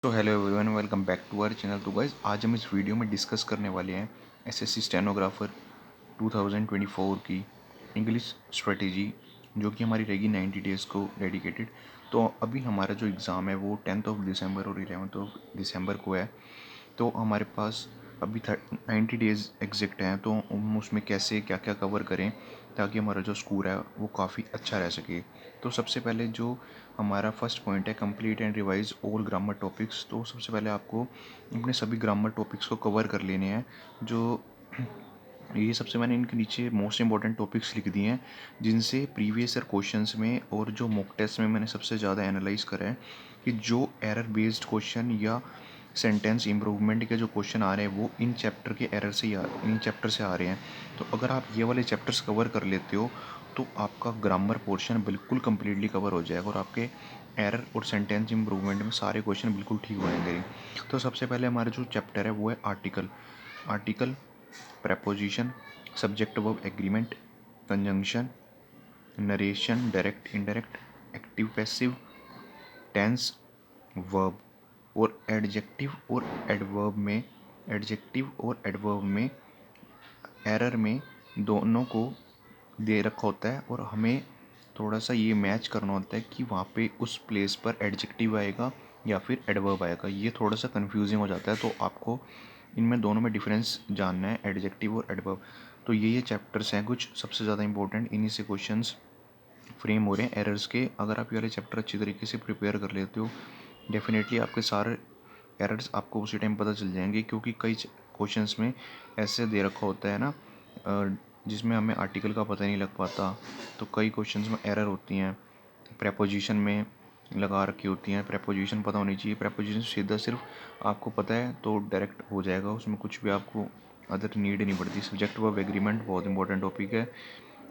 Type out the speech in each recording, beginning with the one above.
तो hello everyone, welcome back to our channel. तो guys, आज हम इस वीडियो में डिस्कस करने वाले हैं एसएससी स्टेनोग्राफर 2024 की इंग्लिश स्ट्रेटेजी, जो कि हमारी रहेगी 90 डेज़ को डेडिकेटेड। तो अभी हमारा जो एग्ज़ाम है वो 10th ऑफ दिसंबर और 11th ऑफ दिसंबर को है। तो हमारे पास अभी 90 डेज़ एग्जैक्ट हैं, तो हम उसमें कैसे क्या क्या कवर करें ताकि हमारा जो स्कोर है वो काफ़ी अच्छा रह सके। तो सबसे पहले जो हमारा फर्स्ट पॉइंट है, complete and revise all grammar topics. तो सबसे पहले आपको अपने सभी ग्रामर टॉपिक्स को कवर कर लेने हैं। जो ये सबसे मैंने इनके नीचे मोस्ट इंपॉर्टेंट टॉपिक्स लिख दिए हैं, जिनसे प्रीवियस ईयर क्वेश्चंस में और जो मॉक टेस्ट में मैंने सबसे ज़्यादा एनालाइज करा है कि जो एरर बेस्ड क्वेश्चन या सेंटेंस इम्प्रूवमेंट के जो क्वेश्चन आ रहे हैं वो इन चैप्टर के एरर से इन चैप्टर से आ रहे हैं। तो अगर आप ये वाले चैप्टर्स कवर कर लेते हो तो आपका ग्रामर पोर्शन बिल्कुल कम्प्लीटली कवर हो जाएगा और आपके एरर और सेंटेंस इम्प्रूवमेंट में सारे क्वेश्चन बिल्कुल ठीक हो जाएंगे। तो सबसे पहले हमारा जो चैप्टर है वो है article. Article, preposition, subject verb agreement, conjunction, narration, direct indirect, active passive, tense, verb. और एडजेक्टिव और एडवर्ब में एरर में दोनों को दे रखा होता है और हमें थोड़ा सा ये मैच करना होता है कि वहाँ पे उस प्लेस पर एडजेक्टिव आएगा या फिर एडवर्ब आएगा। ये थोड़ा सा कंफ्यूजिंग हो जाता है, तो आपको इनमें दोनों में डिफरेंस जानना है, एडजेक्टिव और एडवर्ब। तो ये चैप्टर्स हैं कुछ सबसे ज़्यादा इंपॉर्टेंट, इन्हीं से क्वेश्चंस फ्रेम हो रहे हैं एरर्स के। अगर आप ये वाले चैप्टर अच्छी तरीके से प्रिपेयर कर लेते हो, डेफिनेटली आपके सारे एरर्स आपको उसी टाइम पता चल जाएंगे, क्योंकि कई क्वेश्चंस में ऐसे दे रखा होता है ना, जिसमें हमें आर्टिकल का पता नहीं लग पाता। तो कई क्वेश्चंस में एरर होती हैं, प्रेपोजिशन में लगा रखी होती हैं। प्रेपोजिशन पता होनी चाहिए, प्रेपोजिशन सीधा सिर्फ आपको पता है तो डायरेक्ट हो जाएगा, उसमें कुछ भी आपको अदर नीड नहीं पड़ती। सब्जेक्ट वर्ब एग्रीमेंट बहुत इंपॉर्टेंट टॉपिक है।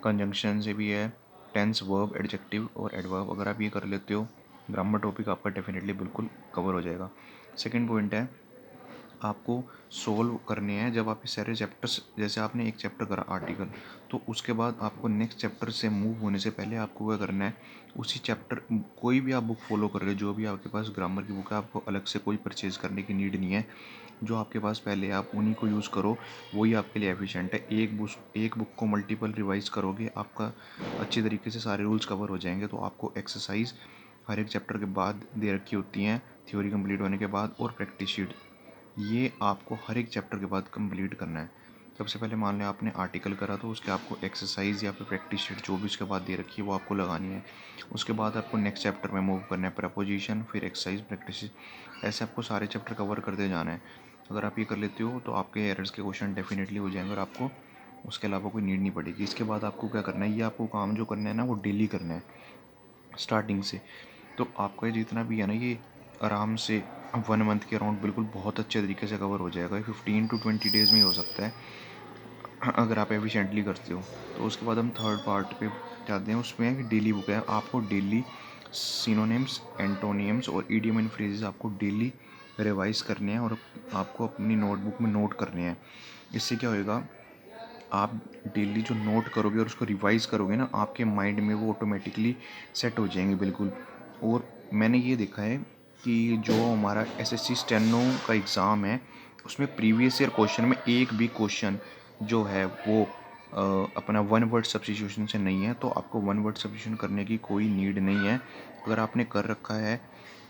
कंजंक्शन से भी है, टेंस, वर्ब, एडजेक्टिव और एडवर्ब। अगर आप ये कर लेते हो, ग्रामर टॉपिक आपका डेफिनेटली बिल्कुल कवर हो जाएगा। सेकेंड पॉइंट है, आपको सोल्व करने हैं। जब आप ये सारे चैप्टर्स, जैसे आपने एक चैप्टर करा आर्टिकल, तो उसके बाद आपको नेक्स्ट चैप्टर से मूव होने से पहले आपको क्या करना है, उसी चैप्टर, कोई भी आप बुक फॉलो कर रहे हो, जो भी आपके पास ग्रामर की बुक है, आपको अलग से कोई परचेज़ करने की नीड नहीं है। जो आपके पास पहले है आप उन्हीं को यूज़ करो, वही आपके लिए एफिशिएंट है। एक बुक को मल्टीपल रिवाइज करोगे, आपका अच्छी तरीके से सारे रूल्स कवर हो जाएंगे। तो आपको एक्सरसाइज हर एक चैप्टर के बाद दे रखी होती हैं, थ्योरी कंप्लीट होने के बाद, और प्रैक्टिस शीट, ये आपको हर एक चैप्टर के बाद कंप्लीट करना है। सबसे पहले मान लें आपने आर्टिकल करा, तो उसके आपको एक्सरसाइज या फिर प्रैक्टिस शीट जो भी उसके बाद दे रखी है वो आपको लगानी है। उसके बाद आपको नेक्स्ट चैप्टर में मूव करना है, प्रपोजिशन, फिर एक्सरसाइज, प्रैक्टिस। ऐसे आपको सारे चैप्टर कवर करते जाना है। अगर आप ये कर लेते हो तो आपके एरर्स के क्वेश्चन डेफिनेटली हो जाएंगे और आपको उसके अलावा कोई नीड नहीं पड़ेगी। इसके बाद आपको क्या करना है, ये आपको काम जो करना है ना वो डेली करना है स्टार्टिंग से। तो आपका ये जितना भी है ना, ये आराम से 1 मंथ के अराउंड बिल्कुल बहुत अच्छे तरीके से कवर हो जाएगा। 15 to 20 डेज़ में ही हो सकता है अगर आप एफिशिएंटली करते हो। तो उसके बाद हम थर्ड पार्ट पे जाते हैं, उसमें है कि डेली बुक है। आपको डेली सिनोनिम्स, एंटोनियम्स और इडियम एंड फ्रेजेस आपको डेली रिवाइज करने हैं और आपको अपनी नोटबुक में नोट करने हैं। इससे क्या होएगा, आप डेली जो नोट करोगे और उसको रिवाइज करोगे ना, आपके माइंड में वो ऑटोमेटिकली सेट हो जाएंगे बिल्कुल। और मैंने ये देखा है कि जो हमारा एसएससी स्टेनो का एग्ज़ाम है, उसमें प्रीवियस ईयर क्वेश्चन में एक भी क्वेश्चन जो है वो अपना वन वर्ड सब्स्टिट्यूशन से नहीं है। तो आपको वन वर्ड सब्स्टिट्यूशन करने की कोई नीड नहीं है। अगर आपने कर रखा है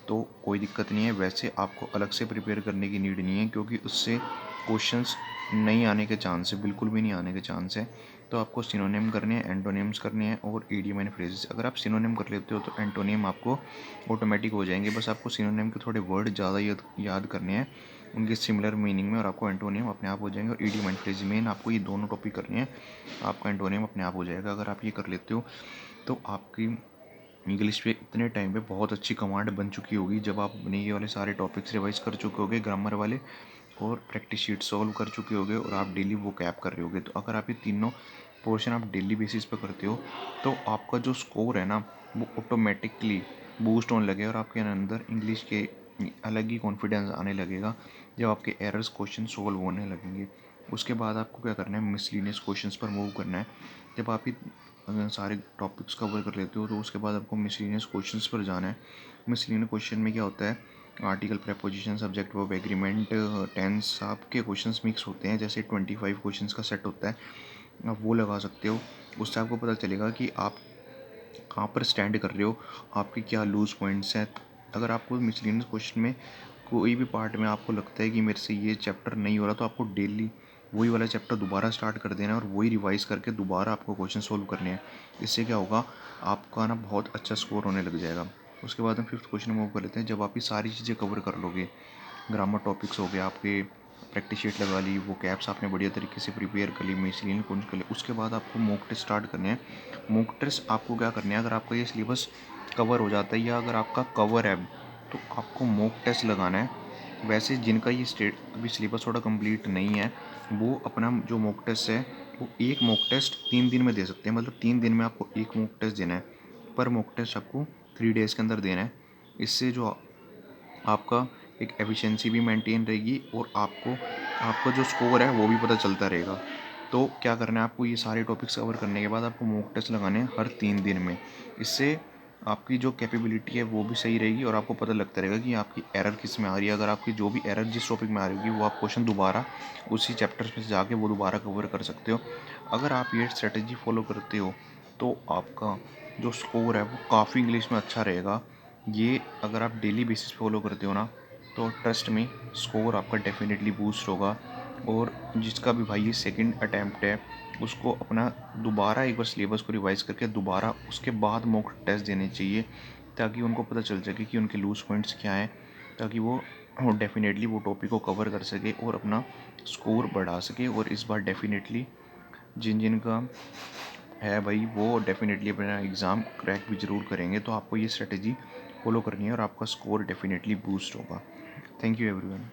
तो कोई दिक्कत नहीं है। वैसे आपको अलग से प्रिपेयर करने की नीड नहीं है, क्योंकि उससे क्वेश्चंस नहीं आने के चांस है, बिल्कुल भी नहीं आने के चांस है। तो आपको सिनोनिम करने हैं, एंटोनिम्स करने हैं और इडियम एंड फ्रेजेस। अगर आप सिनोनिम कर लेते हो तो एंटोनिम आपको ऑटोमेटिक हो जाएंगे। बस आपको सिनोनिम के थोड़े वर्ड ज़्यादा याद करने हैं उनके सिमिलर मीनिंग में, और आपको एंटोनिम अपने आप हो जाएंगे। और इडियम एंड फ्रेज मेन आपको ये दोनों टॉपिक करने हैं, आपका एंटोनिम अपने आप हो जाएगा। अगर आप ये कर लेते हो तो आपकी इंग्लिश पे इतने टाइम पे बहुत अच्छी कमांड बन चुकी होगी, जब आप अपने ये वाले सारे टॉपिक्स रिवाइज कर चुके होगे ग्रामर वाले, और प्रैक्टिस शीट सॉल्व कर चुके होगे, और आप डेली वो कैप कर रहे होगे। तो अगर आप ये तीनों पोर्शन आप डेली बेसिस पे करते हो तो आपका जो स्कोर है ना वो ऑटोमेटिकली बूस्ट होने लगेगा और आपके अंदर इंग्लिश के अलग ही कॉन्फिडेंस आने लगेगा जब आपके एरर्स क्वेश्चन सॉल्व होने लगेंगे। उसके बाद आपको क्या करना है, मिसलिनियस क्वेश्चंस पर मूव करना है। जब आप ये सारे टॉपिक्स कवर कर लेते हो तो उसके बाद आपको मिसलिनियस क्वेश्चंस पर जाना है। मिसलिनियस क्वेश्चन में क्या होता है article, preposition, subject, verb, agreement, tense, आपके क्वेश्चंस मिक्स होते हैं। जैसे 25 क्वेश्चंस का सेट होता है, आप वो लगा सकते हो। उससे आपको पता चलेगा कि आप कहाँ पर स्टैंड कर रहे हो, आपके क्या लूज पॉइंट्स हैं। अगर आपको मिसलेनियस क्वेश्चन में कोई भी पार्ट में आपको लगता है कि मेरे से ये चैप्टर नहीं हो रहा, तो आपको डेली वही वाला चैप्टर दोबारा स्टार्ट कर देना है और वही रिवाइज करके दोबारा आपको क्वेश्चन सोल्व करने हैं। इससे क्या होगा, आपका ना बहुत अच्छा स्कोर होने लग जाएगा। उसके बाद हम फिफ्थ क्वेश्चन मूव कर लेते हैं। जब आप ये सारी चीज़ें कवर कर लोगे, ग्रामर टॉपिक्स हो गए आपके, प्रैक्टिस शीट लगा ली, वो कैप्स आपने बढ़िया तरीके से प्रिपेयर कर ली, मिसलेनियस कौन कर ली, उसके बाद आपको मॉक टेस्ट स्टार्ट करने हैं। मॉक टेस्ट आपको क्या करने हैं, अगर आपका ये सिलेबस कवर हो जाता है या अगर आपका कवर है तो आपको मॉक टेस्ट लगाना है। वैसे जिनका ये स्टेट अभी सिलेबस थोड़ा कंप्लीट नहीं है, वो अपना जो मॉक टेस्ट है वो एक मॉक टेस्ट 3 दिन में दे सकते हैं। मतलब 3 दिन में आपको एक मॉक टेस्ट देना है। पर मॉक टेस्ट आपको 3 डेज़ के अंदर देना है। इससे जो आपका एक एफिशिएंसी भी मेंटेन रहेगी और आपको आपका जो स्कोर है वो भी पता चलता रहेगा। तो क्या करना है आपको, ये सारे टॉपिक्स कवर करने के बाद आपको मॉक टेस्ट लगाने हैं हर 3 दिन में। इससे आपकी जो कैपेबिलिटी है वो भी सही रहेगी और आपको पता लगता रहेगा कि आपकी एरर किस में आ रही है। अगर आपकी जो भी एरर जिस टॉपिक में आ रही होगी, वो आप क्वेश्चन दोबारा उसी चैप्टर में से जाके वो दोबारा कवर कर सकते हो। अगर आप ये स्ट्रेटजी फॉलो करते हो तो आपका जो स्कोर है वो काफ़ी इंग्लिश में अच्छा रहेगा। ये अगर आप डेली बेसिस फॉलो करते हो ना, तो ट्रस्ट में स्कोर आपका डेफिनेटली बूस्ट होगा। और जिसका भी भाई ये सेकंड अटैम्प्ट है, उसको अपना दोबारा एक बार सिलेबस को रिवाइज करके दोबारा उसके बाद मॉक टेस्ट देने चाहिए, ताकि उनको पता चल सके कि उनके लूज पॉइंट्स क्या हैं, ताकि वो डेफिनेटली वो टॉपिक को कवर कर सके और अपना स्कोर बढ़ा सके। और इस बार डेफिनेटली जिन जिन का है भाई, वो डेफिनेटली अपना एग्ज़ाम क्रैक भी ज़रूर करेंगे। तो आपको ये स्ट्रेटजी फॉलो करनी है और आपका स्कोर डेफिनेटली बूस्ट होगा। Thank you everyone.